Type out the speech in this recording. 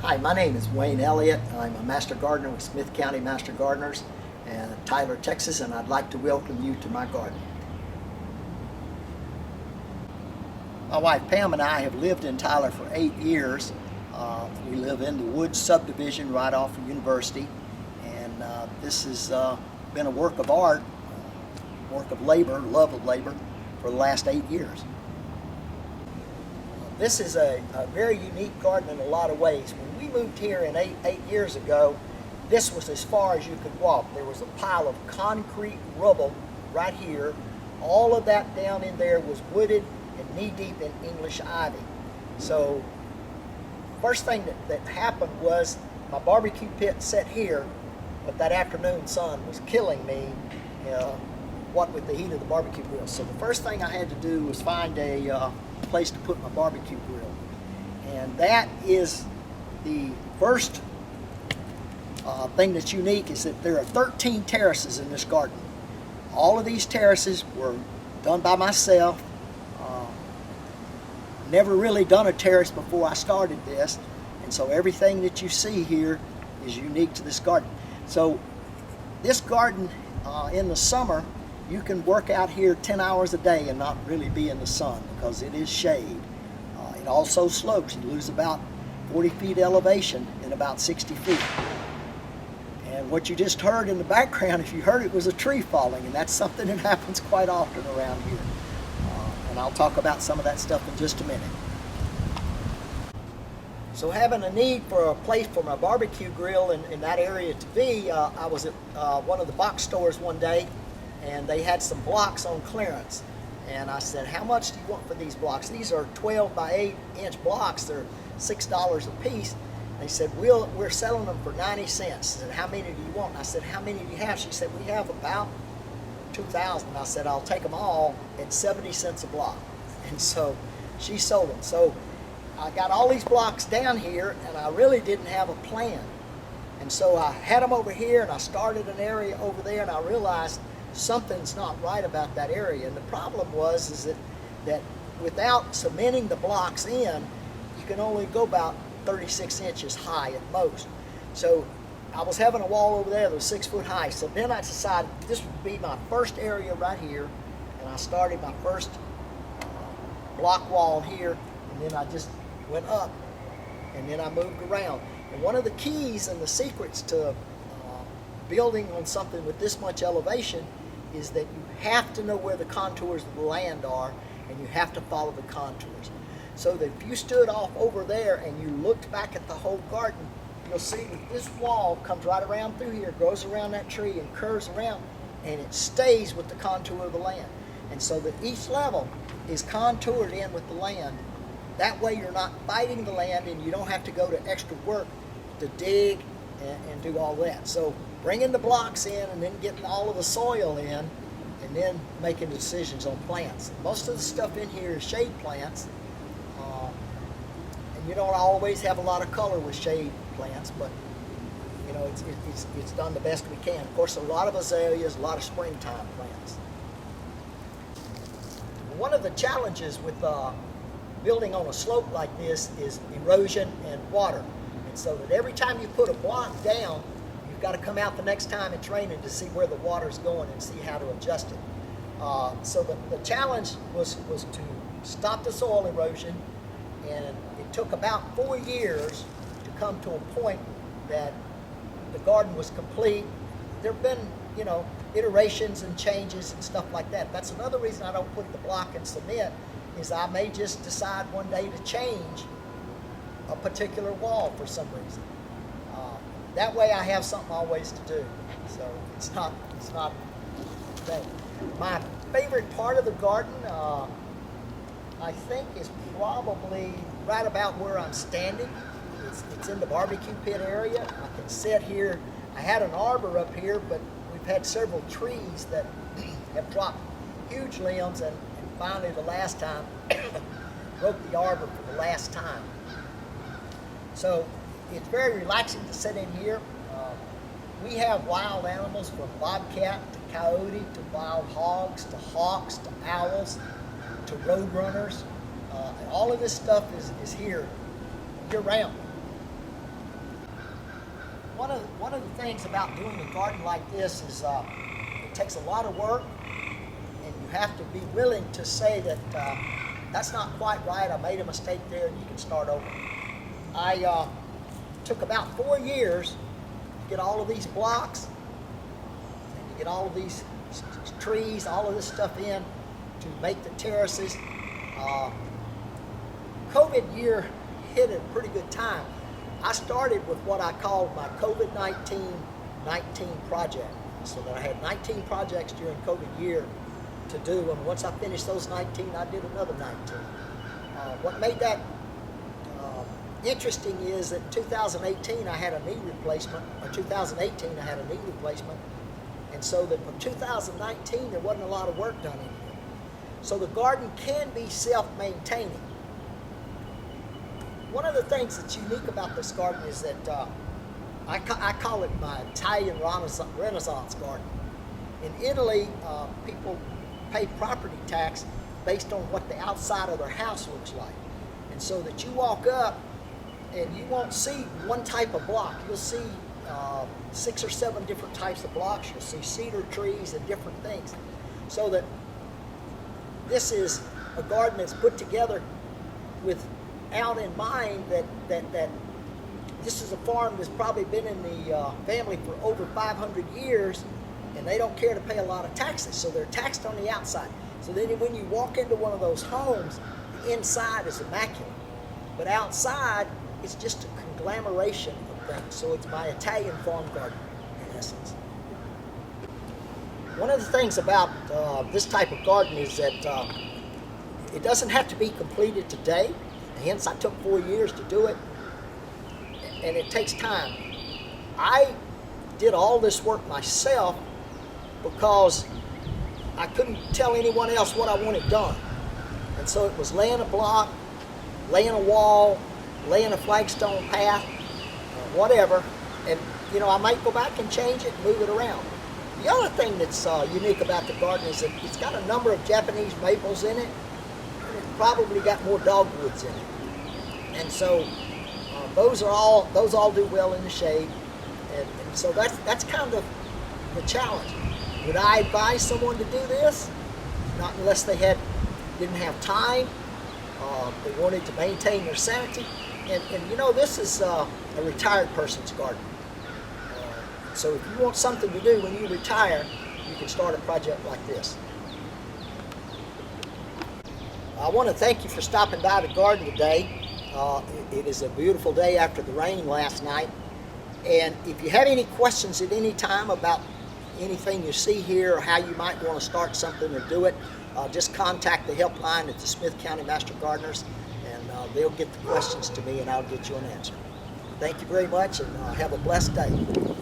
Hi, my name is Pam Elliott. I'm a Master Gardener with Smith County Master Gardeners in Tyler, Texas, and I'd like to welcome you to my garden. My wife Pam and I have lived in Tyler for 8 years. We live in the Woods subdivision right off of University, and this has been a work of art, work of labor, love of labor, for the last 8 years. This is a very unique garden in a lot of ways. When we moved here in eight years ago, this was as far as you could walk. There was a pile of concrete rubble right here. All of that down in there was wooded and knee-deep in English ivy. So first thing that happened was my barbecue pit set here, but that afternoon sun was killing me, what with the heat of the barbecue grill. So the first thing I had to do was find a place to put my barbecue grill. And that is the first thing that's unique, is that there are 13 terraces in this garden. All of these terraces were done by myself. Never really done a terrace before I started this, and so everything that you see here is unique to this garden. So this garden in the summer, you can work out here 10 hours a day and not really be in the sun because it is shade. It also slopes. You lose about 40 feet elevation in about 60 feet. And what you just heard in the background, if you heard it, was a tree falling, and that's something that happens quite often around here. And I'll talk about some of that stuff in just a minute. So having a need for a place for my barbecue grill in that area to be, I was at one of the box stores one day, and they had some blocks on clearance. And I said, how much do you want for these blocks? These are 12 by 8 inch blocks. They're $6 a piece. They said, we're selling them for 90 cents. I said, how many do you want? And I said, how many do you have? She said, we have about 2,000. I said, I'll take them all at 70 cents a block. And so she sold them. So I got all these blocks down here, and I really didn't have a plan. And so I had them over here, and I started an area over there, and I realized something's not right about that area. And the problem is that without cementing the blocks in, you can only go about 36 inches high at most. So I was having a wall over there that was 6 foot high. So then I decided this would be my first area right here, and I started my first block wall here, and then I just went up, and then I moved around. And one of the keys and the secrets to building on something with this much elevation is that you have to know where the contours of the land are, and you have to follow the contours. So that if you stood off over there and you looked back at the whole garden, you'll see that this wall comes right around through here, goes around that tree and curves around, and it stays with the contour of the land. And so that each level is contoured in with the land. That way you're not fighting the land, and you don't have to go to extra work to dig and do all that. So bringing the blocks in and then getting all of the soil in, and then making decisions on plants. Most of the stuff in here is shade plants, and you don't always have a lot of color with shade plants, but you know, it's done the best we can. Of course, a lot of azaleas, a lot of springtime plants. One of the challenges with building on a slope like this is erosion and water. And so that every time you put a block down, you've got to come out the next time it's raining to see where the water's going and see how to adjust it. So the challenge was to stop the soil erosion, and it took about 4 years to come to a point that the garden was complete. There have been, iterations and changes and stuff like that. That's another reason I don't put the block in cement, is I may just decide one day to change a particular wall for some reason. That way I have something always to do. So it's not that. My favorite part of the garden, I think, is probably right about where I'm standing. It's in the barbecue pit area. I can sit here. I had an arbor up here, but we've had several trees that have dropped huge limbs, and finally the last time broke the arbor for the last time. So it's very relaxing to sit in here. We have wild animals from bobcat to coyote to wild hogs to hawks to owls to roadrunners. And all of this stuff is here year round. one of the things about doing a garden like this is it takes a lot of work, and you have to be willing to say that that's not quite right. I made a mistake there, and you can start over. I took about 4 years to get all of these blocks and to get all of these trees, all of this stuff in to make the terraces. COVID year hit at a pretty good time. I started with what I called my COVID-19 project, so that I had 19 projects during COVID year to do, and once I finished those 19, I did another 19. What made that interesting is that in 2018 I had a knee replacement, or 2018 I had a knee replacement, and so that for 2019 there wasn't a lot of work done in here. So the garden can be self-maintaining. One of the things that's unique about this garden is that I call it my Italian Renaissance garden. In Italy, people pay property tax based on what the outside of their house looks like. And so that you walk up and you won't see one type of block. You'll see 6 or 7 different types of blocks. You'll see cedar trees and different things. So that this is a garden that's put together without in mind that this is a farm that's probably been in the family for over 500 years, and they don't care to pay a lot of taxes, so they're taxed on the outside. So then when you walk into one of those homes, the inside is immaculate, but outside it's just a conglomeration of things. So it's my Italian farm garden in essence. One of the things about this type of garden is that it doesn't have to be completed today. Hence, I took 4 years to do it, and it takes time. I did all this work myself because I couldn't tell anyone else what I wanted done. And so it was laying a block, laying a wall, laying a flagstone path, whatever. And, you know, I might go back and change it and move it around. The other thing that's unique about the garden is that it's got a number of Japanese maples in it, and it's probably got more dogwoods in it. And so those all do well in the shade, and so that's kind of the challenge. Would I advise someone to do this? Not unless they didn't have time, they wanted to maintain their sanity, and you know, this is a retired person's garden. So if you want something to do when you retire, you can start a project like this. I want to thank you for stopping by the garden today. It is a beautiful day after the rain last night. And if you have any questions at any time about anything you see here or how you might want to start something or do it, just contact the helpline at the Smith County Master Gardeners, and they'll get the questions to me and I'll get you an answer. Thank you very much, and have a blessed day.